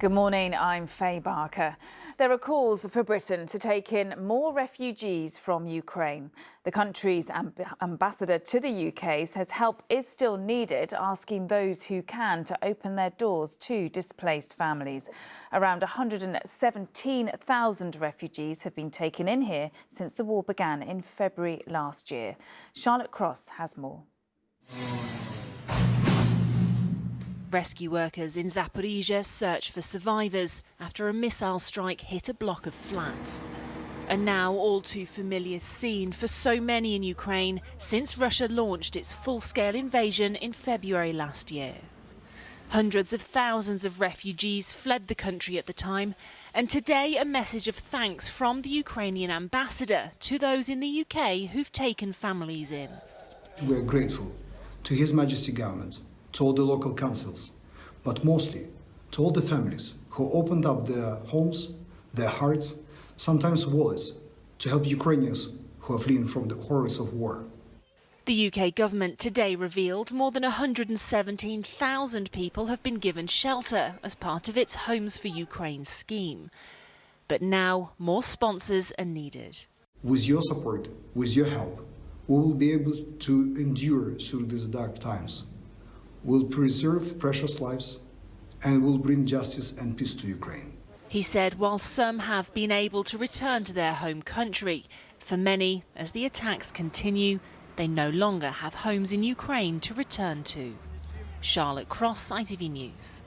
Good morning, I'm Faye Barker. There are calls for Britain to take in more refugees from Ukraine. The country's ambassador to the UK says help is still needed, asking those who can to open their doors to displaced families. Around 117,000 refugees have been taken in here since the war began in February last year. Charlotte Cross has more. Rescue workers in Zaporizhia search for survivors after a missile strike hit a block of flats. A now all too familiar scene for so many in Ukraine since Russia launched its full-scale invasion in February last year. Hundreds of thousands of refugees fled the country at the time, and today a message of thanks from the Ukrainian ambassador to those in the UK who've taken families in. We're grateful to His Majesty government, to all the local councils, but mostly to all the families who opened up their homes, their hearts, sometimes wallets, to help Ukrainians who are fleeing from the horrors of war. The UK government today revealed more than 117,000 people have been given shelter as part of its Homes for Ukraine scheme. But now more sponsors are needed. With your support, with your help, we will be able to endure through these dark times. We'll preserve precious lives and will bring justice and peace to Ukraine. He said while some have been able to return to their home country, for many, as the attacks continue, they no longer have homes in Ukraine to return to. Charlotte Cross, ITV News.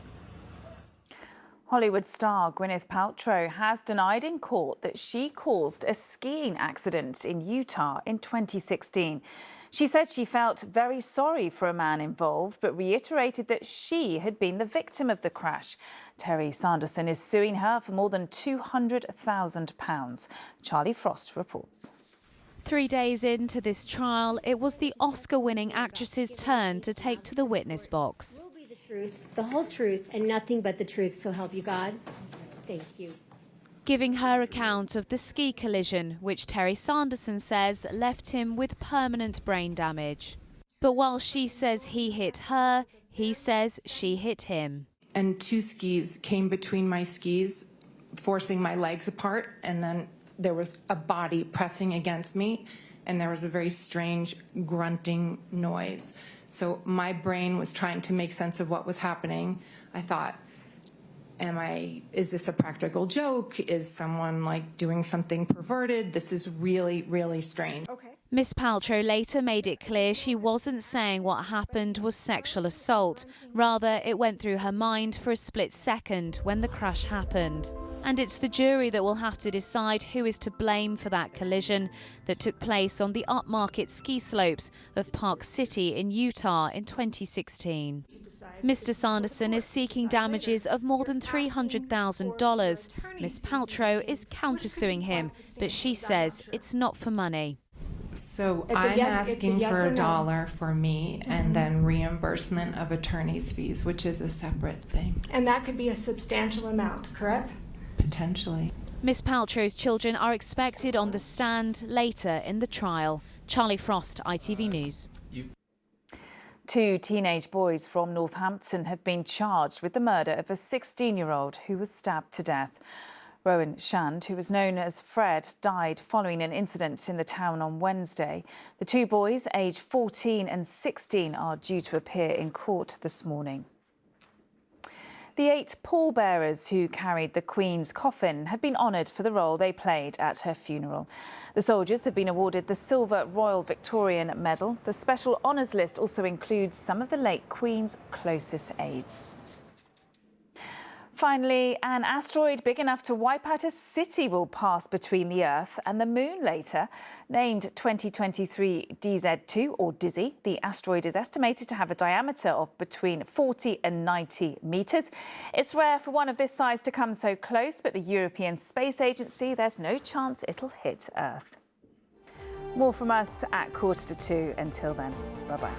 Hollywood star Gwyneth Paltrow has denied in court that she caused a skiing accident in Utah in 2016. She said she felt very sorry for a man involved, but reiterated that she had been the victim of the crash. Terry Sanderson is suing her for more than £200,000. Charlie Frost reports. 3 days into this trial, it was the Oscar-winning actress's turn to take to the witness box. The truth, the whole truth, and nothing but the truth, so help you God. Thank you. Giving her account of the ski collision, which Terry Sanderson says left him with permanent brain damage. But while she says he hit her, he says she hit him. And two skis came between my skis, forcing my legs apart, and then there was a body pressing against me, and there was a very strange grunting noise. So my brain was trying to make sense of what was happening. I thought, is this a practical joke? Is someone like doing something perverted? This is really, really strange. Okay. Miss Paltrow later made it clear she wasn't saying what happened was sexual assault. Rather, it went through her mind for a split second when the crash happened. And it's the jury that will have to decide who is to blame for that collision that took place on the upmarket ski slopes of Park City in Utah in 2016. Mr. Sanderson is seeking damages of more than $300,000. Miss Paltrow is countersuing him, but she says it's not for money. So I'm asking for $1 for me and then reimbursement of attorney's fees, which is a separate thing. And that could be a substantial amount, correct? Potentially. Miss Paltrow's children are expected on the stand later in the trial. Charlie Frost, ITV News. Two teenage boys from Northampton have been charged with the murder of a 16-year-old who was stabbed to death. Rowan Shand, who was known as Fred, died following an incident in the town on Wednesday. The two boys, aged 14 and 16, are due to appear in court this morning. The 8 pallbearers who carried the Queen's coffin have been honoured for the role they played at her funeral. The soldiers have been awarded the Silver Royal Victorian Medal. The special honours list also includes some of the late Queen's closest aides. Finally, an asteroid big enough to wipe out a city will pass between the Earth and the Moon later. Named 2023 DZ2 or Dizzy, the asteroid is estimated to have a diameter of between 40 and 90 metres. It's rare for one of this size to come so close, but the European Space Agency, there's no chance it'll hit Earth. More from us at 1:45. Until then, bye-bye.